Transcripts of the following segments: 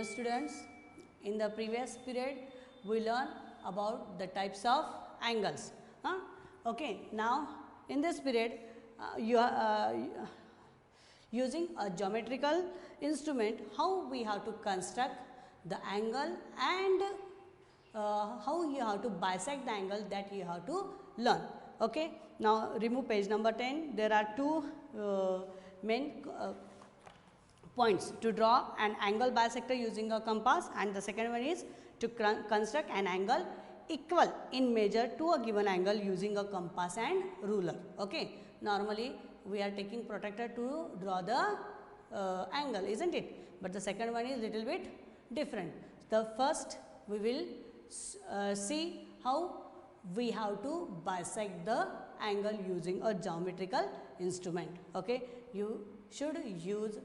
students, in the previous period we learned about the types of angles. Okay, now in this period you are using a geometrical instrument, how we have to construct the angle and how you have to bisect the angle, that you have to learn. Okay, now remove page number 10. There are two main points to draw an angle bisector using a compass, and the second one is to construct an angle equal in measure to a given angle using a compass and ruler. Okay, normally we are taking protractor to draw the angle, isn't it? But the second one is little bit different. The first we will see how we have to bisect the angle using a geometrical instrument. Okay, you should use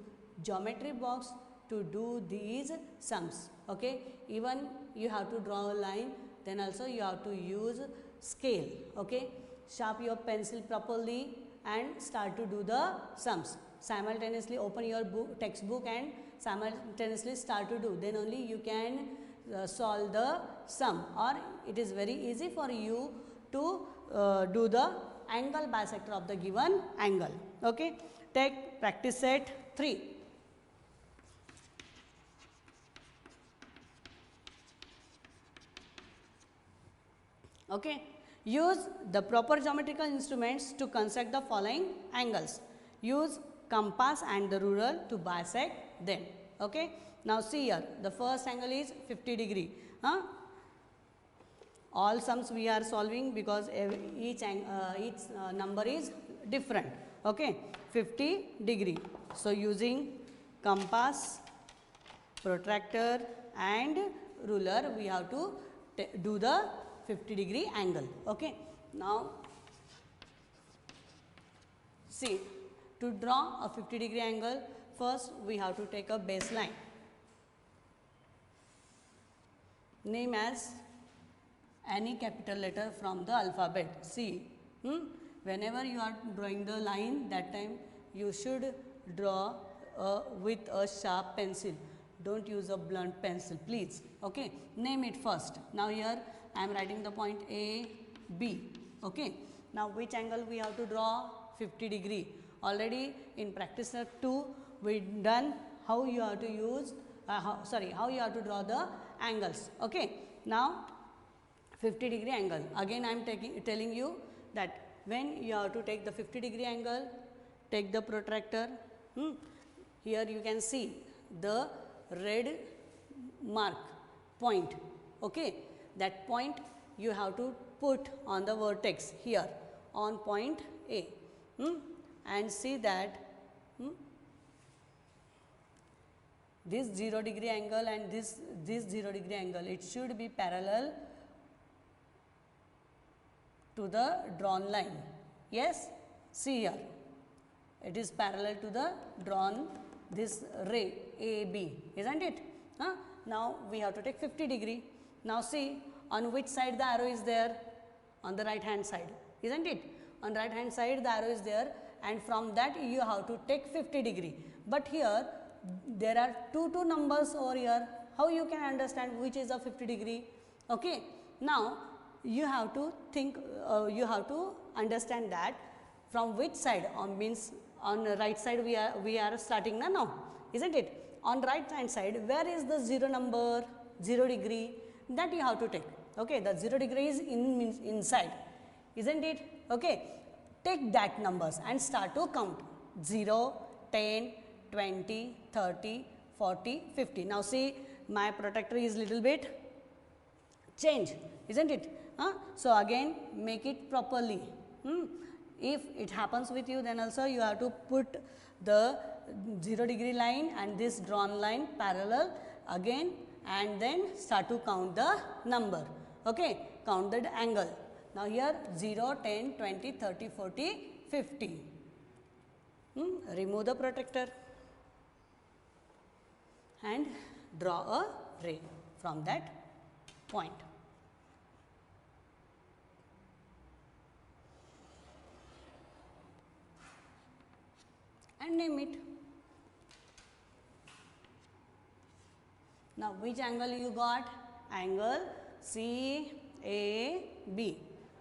geometry box to do these sums. Okay, even you have to draw a line, then also you have to use scale. Okay, sharp your pencil properly and start to do the sums. Simultaneously open your textbook and simultaneously start to do, then only you can solve the sum, or it is very easy for you to do the angle bisector of the given angle. Okay, take practice set 3. Okay, use the proper geometrical instruments to construct the following angles. Use compass and the ruler to bisect them. Okay, now see here, the first angle is 50 degree. All sums we are solving because each number is different. Okay, 50 degree. So using compass, protractor and ruler, we have to do the 50 degree angle. Okay, now see, to draw a 50 degree angle, first we have to take a baseline, name as any capital letter from the alphabet. See, whenever you are drawing the line, that time you should draw with a sharp pencil. Don't use a blunt pencil, please. Okay, name it first. Now here I am writing the point A, B. Okay, now which angle we have to draw? 50 degree. Already in practice 2 we done how you have to use how you have to draw the angles. Okay, now 50 degree angle. Again I am telling you that when you have to take the 50 degree angle, take the protractor. Here you can see the red mark point. Okay, that point you have to put on the vertex here on point A, and see that this 0 degree angle and this 0 degree angle, it should be parallel to the drawn line. Yes, see here, it is parallel to the drawn this ray AB, isn't it? Now we have to take 50 degree. Now see, on which side the arrow is there? On the right hand side, isn't it? On right hand side the arrow is there, and from that you have to take 50 degree. But here there are two numbers over here. How you can understand which is a 50 degree? Okay, now you have to think, you have to understand that from which side, means on the right side we are starting now, isn't it? On right hand side, where is the 0 number, 0 degree, that you have to take. Okay, the 0 degree is means inside, isn't it? Okay, take that numbers and start to count 0, 10, 20, 30, 40, 50. Now see, my protractor is little bit change, isn't it? So again make it properly. If it happens with you, then also you have to put the 0 degree line and this drawn line parallel again, and then start to count the number. Okay, count the angle. Now here 0, 10, 20, 30, 40, 50. Remove the protractor and draw a ray from that point. And name it. Now which angle you got? Angle CAB.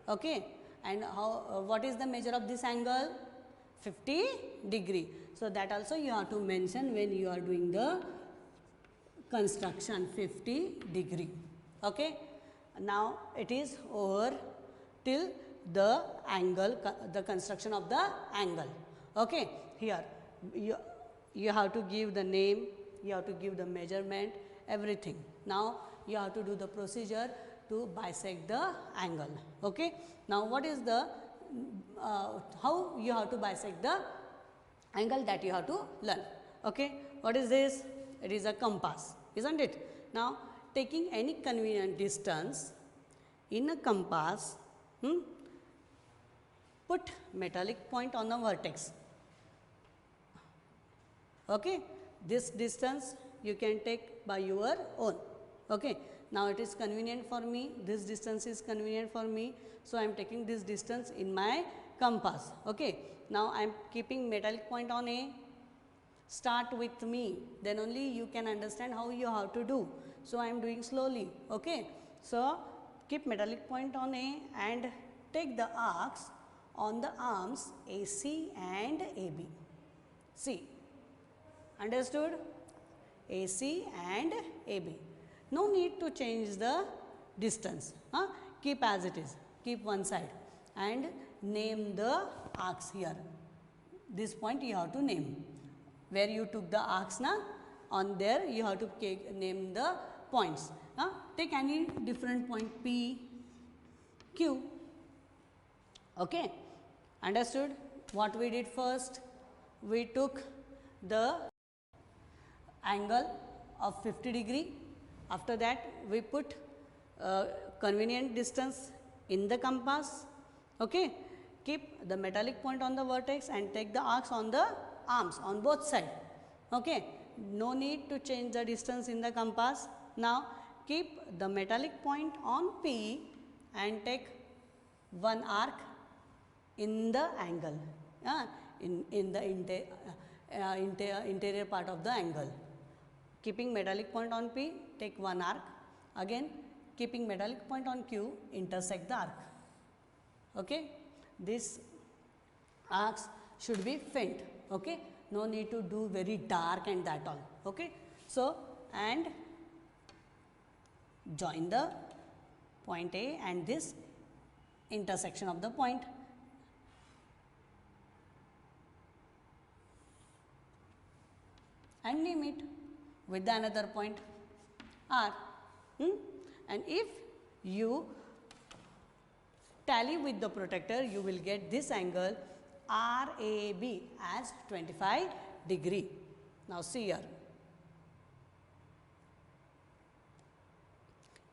Okay, and how what is the measure of this angle? 50 degree. So that also you have to mention when you are doing the construction, 50 degree. Okay, now it is over till the angle, the construction of the angle. Okay, here you have to give the name, you have to give the measurement, everything. Now you have to do the procedure to bisect the angle. Okay, now what is the how you have to bisect the angle, that you have to learn. Okay, what is this? It is a compass, isn't it? Now taking any convenient distance in a compass, put metallic point on the vertex. Okay, this distance you can take by your own. Okay, now it is convenient for me, this distance is convenient for me, so I am taking this distance in my compass. Okay, now I am keeping metallic point on A. Start with me, then only you can understand how you have to do. So I am doing slowly. Okay, so keep metallic point on A and take the arcs on the arms AC and AB. See, understood? AC and AB. No need to change the distance. Keep as it is. Keep one side and name the arcs here. This point you have to name. Where you took the arcs, on there you have to name the points. Take any different point P, Q. Okay, understood? What we did first? We took the angle of 50 degree. After that we put convenient distance in the compass. Okay, keep the metallic point on the vertex and take the arcs on the arms on both sides. Okay, no need to change the distance in the compass. Now keep the metallic point on P and take one arc in the angle, in the interior part of the angle. Keeping metallic point on P, take one arc. Again, keeping metallic point on Q, intersect the arc. Okay, these arcs should be faint. Okay, no need to do very dark and that all. Okay, so and join the point A and this intersection of the point. And name it with the another point R. And if you tally with the protractor, you will get this angle RAB as 25 degree. Now see here.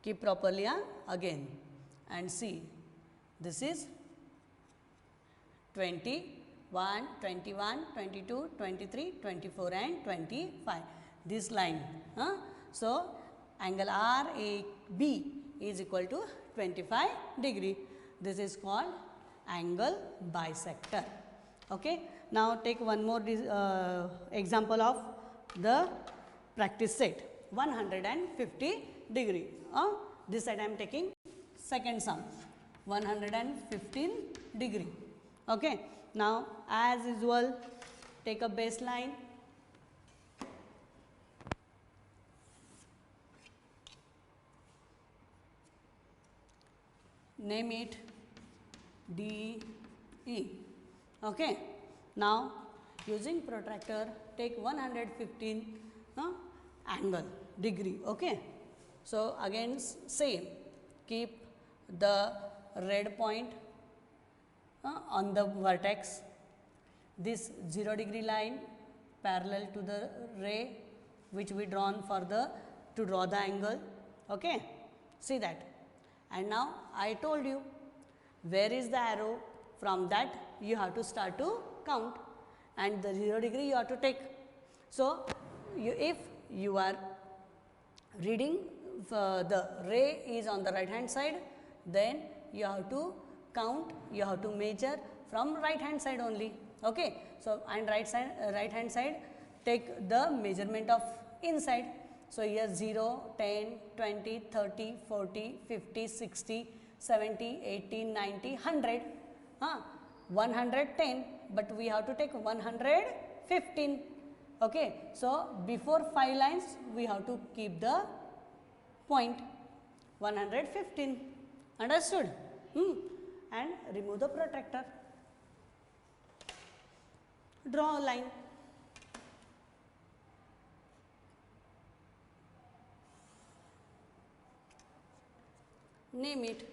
Keep properly again and see. This is 21, 21, 22, 23, 24 and 25. This line. So angle RAB is equal to 25 degree. This is called angle bisector. Okay. Now take one more example of the practice set. 150 degree. This side I am taking second sum. 115 degree. Okay. Now as usual, take a baseline. Name it DE. Okay. Now using protractor, take 115 angle degree. Okay. So again same, keep the red point on the vertex, this 0 degree line parallel to the ray which we drawn for the to draw the angle. Okay, see that. And now I told you where is the arrow, from that you have to start to count and the 0 degree you have to take. So if you are reading the ray is on the right hand side, then you have to count, you have to measure from right hand side only. Okay. So and right hand side take the measurement of inside. So here 0, 10, 20, 30, 40, 50, 60, 70, 80, 90, 100. 110, but we have to take 115. Okay. So before 5 lines we have to keep the point 115. Understood? And remove the protractor. Draw a line. Name it.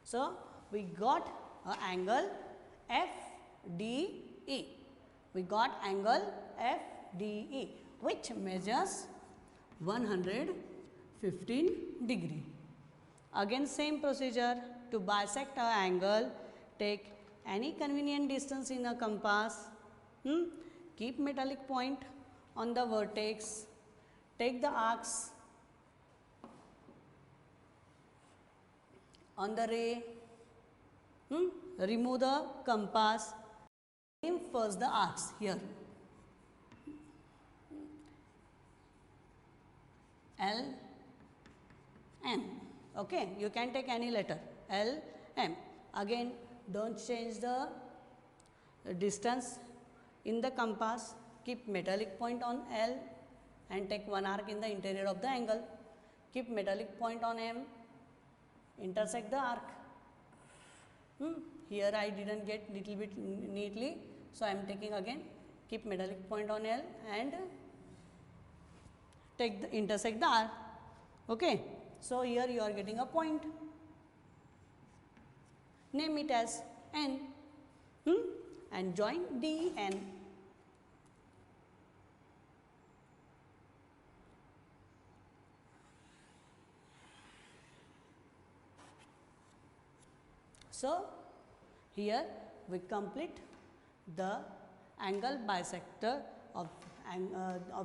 So we got an angle FDE. We got angle FDE which measures 115 degree. Again same procedure, to bisect an angle, take any convenient distance in a compass, keep metallic point on the vertex, take the arcs on the ray, remove the compass, name first the arcs here. L, M. Okay, you can take any letter L, M. Again, don't change the distance in the compass. Keep metallic point on L and take one arc in the interior of the angle. Keep metallic point on M. Intersect the arc. Here I didn't get little bit neatly, so I am taking again. Keep metallic point on L and intersect the arc. Okay. So here you are getting a point. Name it as N, and join DN. So here we complete the angle bisector of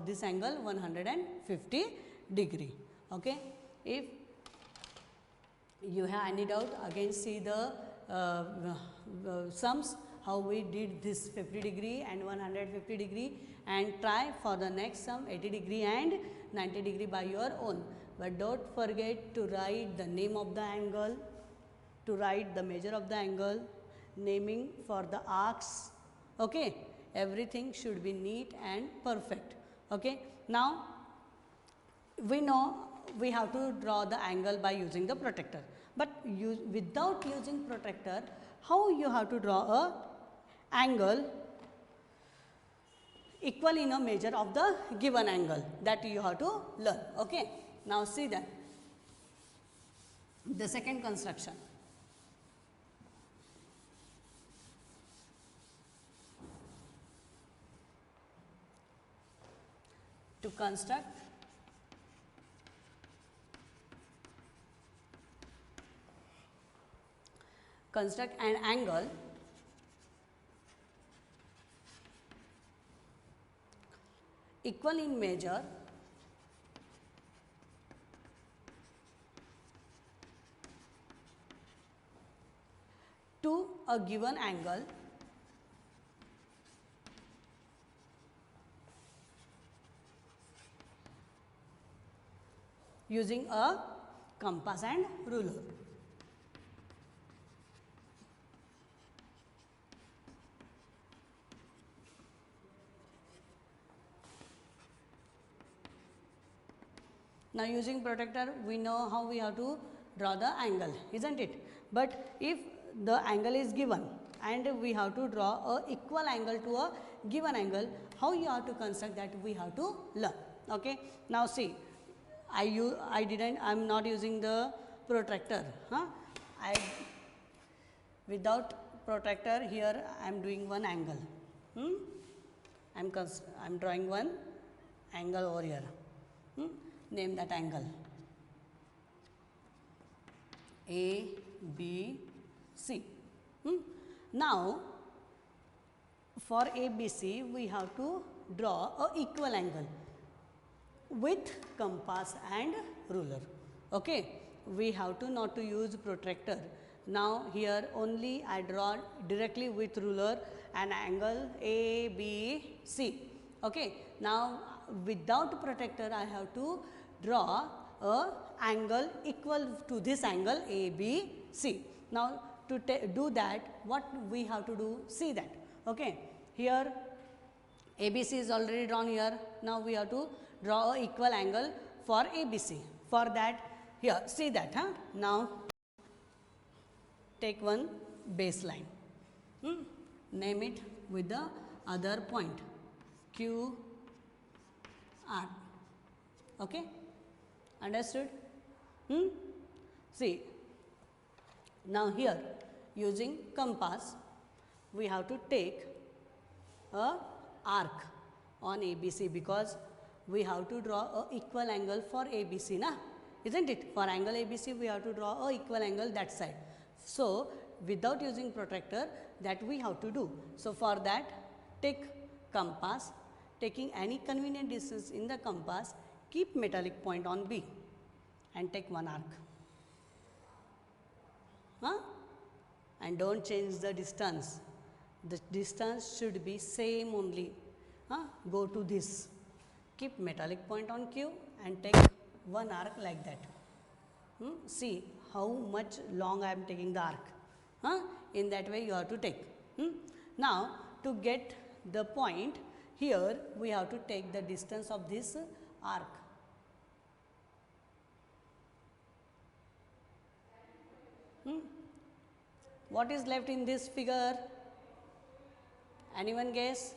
this angle 150 degree. Okay. If you have any doubt, again see the sums how we did this 50 degree and 150 degree, and try for the next sum 80 degree and 90 degree by your own. But don't forget to write the name of the angle, to write the measure of the angle, naming for the arcs. Okay. Everything should be neat and perfect. Okay. Now we know we have to draw the angle by using the protractor, but without using protractor, how you have to draw a angle equal in a measure of the given angle, that you have to learn. Okay. Now see that the second construction. To construct an angle equal in measure to a given angle using a compass and ruler. Now using protractor we know how we have to draw the angle, isn't it? But if the angle is given and we have to draw a equal angle to a given angle, how you have to construct that we have to learn. Okay. Now see, I'm not using the protractor. Without protractor here I am doing one angle. I'm drawing one angle over here. Name that angle A, B, C. Now for ABC we have to draw a equal angle with compass and ruler. Okay. We have to not to use protractor. Now here only I draw directly with ruler an angle ABC. Okay. Now without protractor I have to draw a angle equal to this angle ABC. Now, to do that, what we have to do? See that. Okay. Here ABC is already drawn here. Now, we have to draw a equal angle for ABC. For that, here see that. Now, take one baseline. Name it with the other point Q R. Okay. Understood? See, now here using compass we have to take a arc on ABC, because we have to draw a equal angle for ABC, na, isn't it? For angle ABC we have to draw a equal angle that side. So, without using protractor, that we have to do. So, for that take compass, taking any convenient distance in the compass, keep metallic point on B and take one arc. And don't change the distance. The distance should be same only. Go to this. Keep metallic point on Q and take one arc like that. See how much long I am taking the arc. In that way you have to take. Now, to get the point, here we have to take the distance of this arc. What is left in this figure? Anyone guess?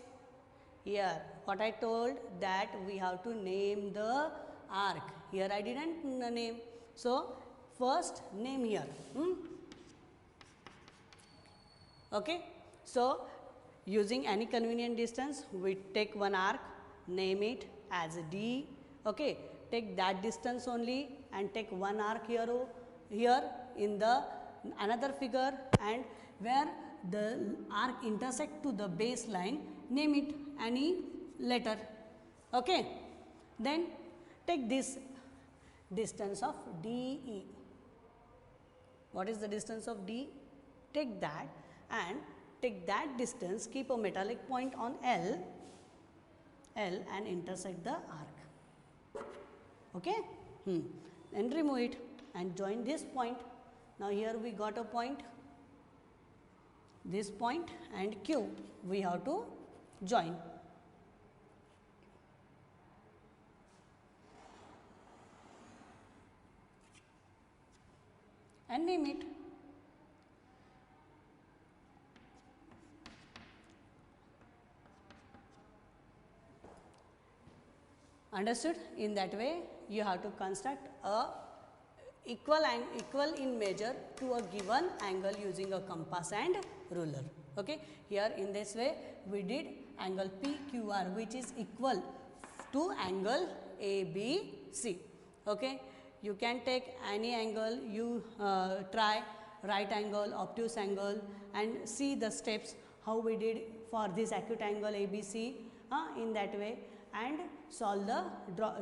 Here, what I told, that we have to name the arc. Here I didn't name. So, first name here. Okay. So, using any convenient distance, we take one arc, name it as D. Okay. Take that distance only and take one arc here in the another figure, and where the arc intersect to the baseline, name it any letter. Okay. Then take this distance of DE. What is the distance of D? Take that and take that distance, keep a metallic point on L and intersect the arc. Okay. And remove it and join this point. Now, here we got a point, this point and Q we have to join. And name it. Understood? In that way, you have to construct a equal in measure to a given angle using a compass and ruler. Okay. Here in this way, we did angle PQR, which is equal to angle ABC. Okay. You can take any angle, you try right angle, obtuse angle, and see the steps how we did for this acute angle ABC in that way, and solve the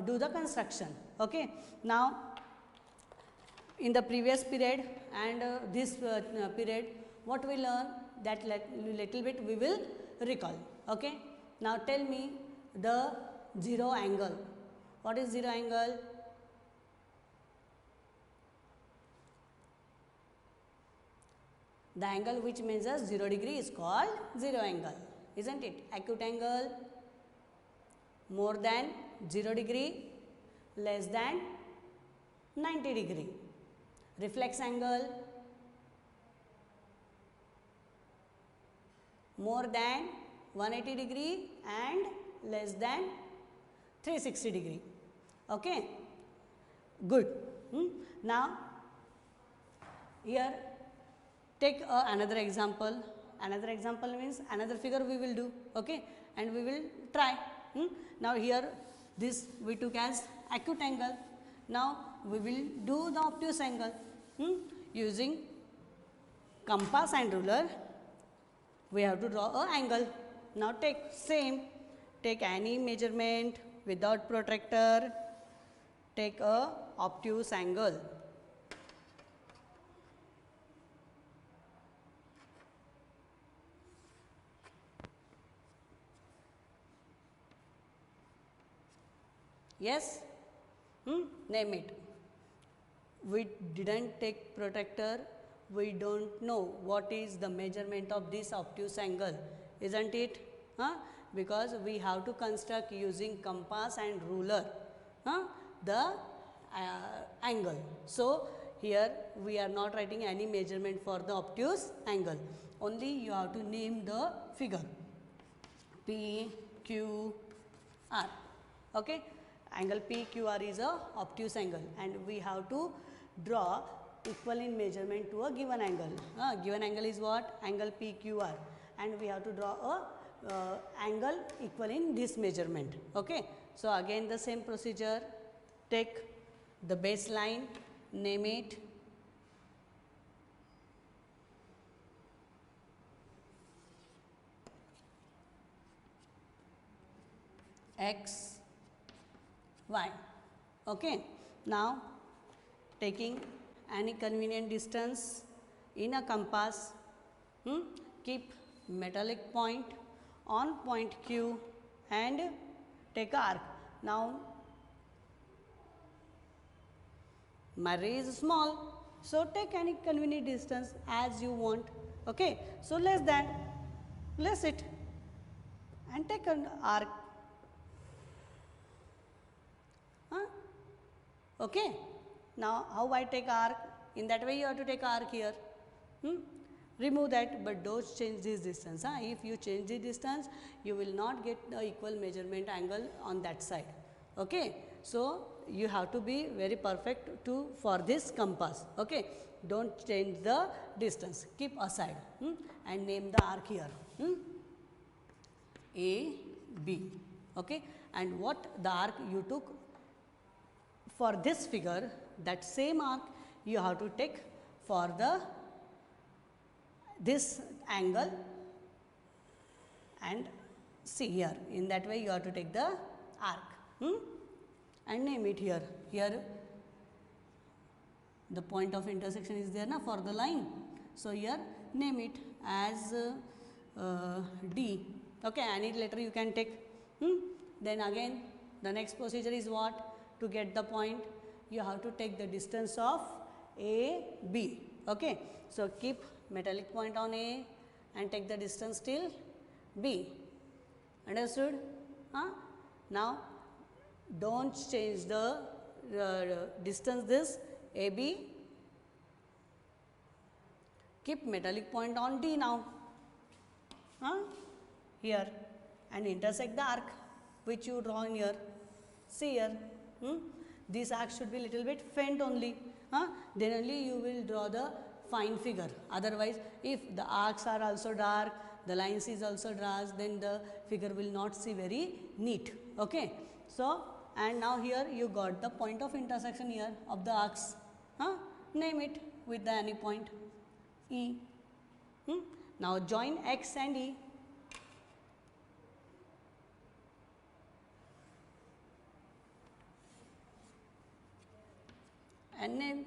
do the construction. Okay. Now, in the previous period and this period, what we learn, that little bit we will recall. Okay. Now, tell me the zero angle. What is zero angle? The angle which measures 0 degree is called zero angle, isn't it? Acute angle more than 0 degree, less than 90 degree. Reflex angle more than 180 degree and less than 360 degree. Okay. Good. Now, here take another example. Another example means another figure we will do. Okay. And we will try. Now, here this we took as acute angle. Now, we will do the obtuse angle using compass and ruler. We have to draw a angle. Now, take any measurement without protractor, take a obtuse angle. Yes? Name it. We didn't take protractor, we don't know what is the measurement of this obtuse angle, isn't it? Because we have to construct using compass and ruler the angle. So, here we are not writing any measurement for the obtuse angle, only you have to name the figure P, Q, R. Okay? Angle PQR is a obtuse angle, and we have to draw equal in measurement to a given angle. Given angle is what? Angle PQR, and we have to draw a angle equal in this measurement. Okay? So, again the same procedure, take the baseline, name it X, Y. Okay. Now, taking any convenient distance in a compass, keep metallic point on point Q and take a arc. Now, my ray is small, so take any convenient distance as you want. Okay. So, less than, less it and take an arc. Okay. Now, how I take arc? In that way you have to take arc here. Remove that, but don't change this distance. If you change the distance, you will not get the equal measurement angle on that side. Okay. So, you have to be very perfect for this compass. Okay. Don't change the distance, keep aside and name the arc here A, B. Okay. And what the arc you took for this figure, that same arc you have to take for this angle, and see here, in that way you have to take the arc and name it here. Here the point of intersection is there for the line. So, here name it as D. Okay, any letter you can take. Then again the next procedure is what? To get the point, you have to take the distance of A, B. Okay. So, keep metallic point on A and take the distance till B. Understood? Now, don't change the distance this AB. Keep metallic point on D now. Here, and intersect the arc which you draw in here. See here. This arc should be little bit faint only, then only you will draw the fine figure. Otherwise, if the arcs are also dark, the lines is also dark, then the figure will not see very neat. Okay. So, and now here you got the point of intersection here of the arcs. Name it with the any point E. Now, join X and E. And name.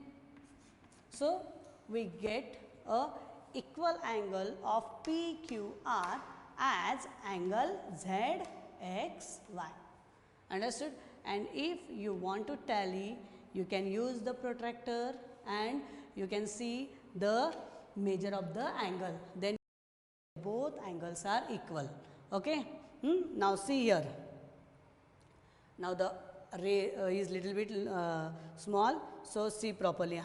So, we get a equal angle of PQR as angle ZXY. Understood? And if you want to tally, you can use the protractor and you can see the measure of the angle. Then both angles are equal. Okay? Now, see here. Now, the ray is little bit small, so see properly.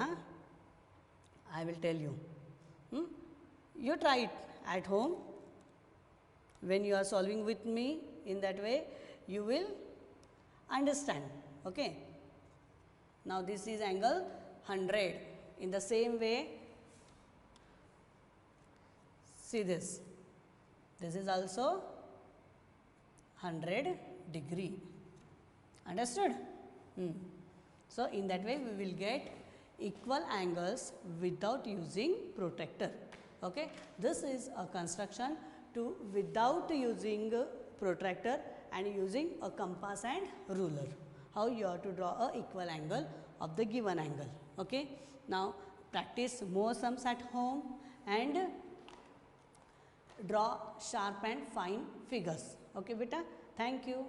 I will tell you. You try it at home. When you are solving with me in that way, you will understand. Okay. Now, this is angle 100. In the same way, see this. This is also 100 degree. Understood? So, in that way we will get equal angles without using protractor. Okay. This is a construction to without using protractor and using a compass and ruler. How you have to draw a equal angle of the given angle. Okay. Now, practice more sums at home and draw sharp and fine figures. Okay, beta. Thank you.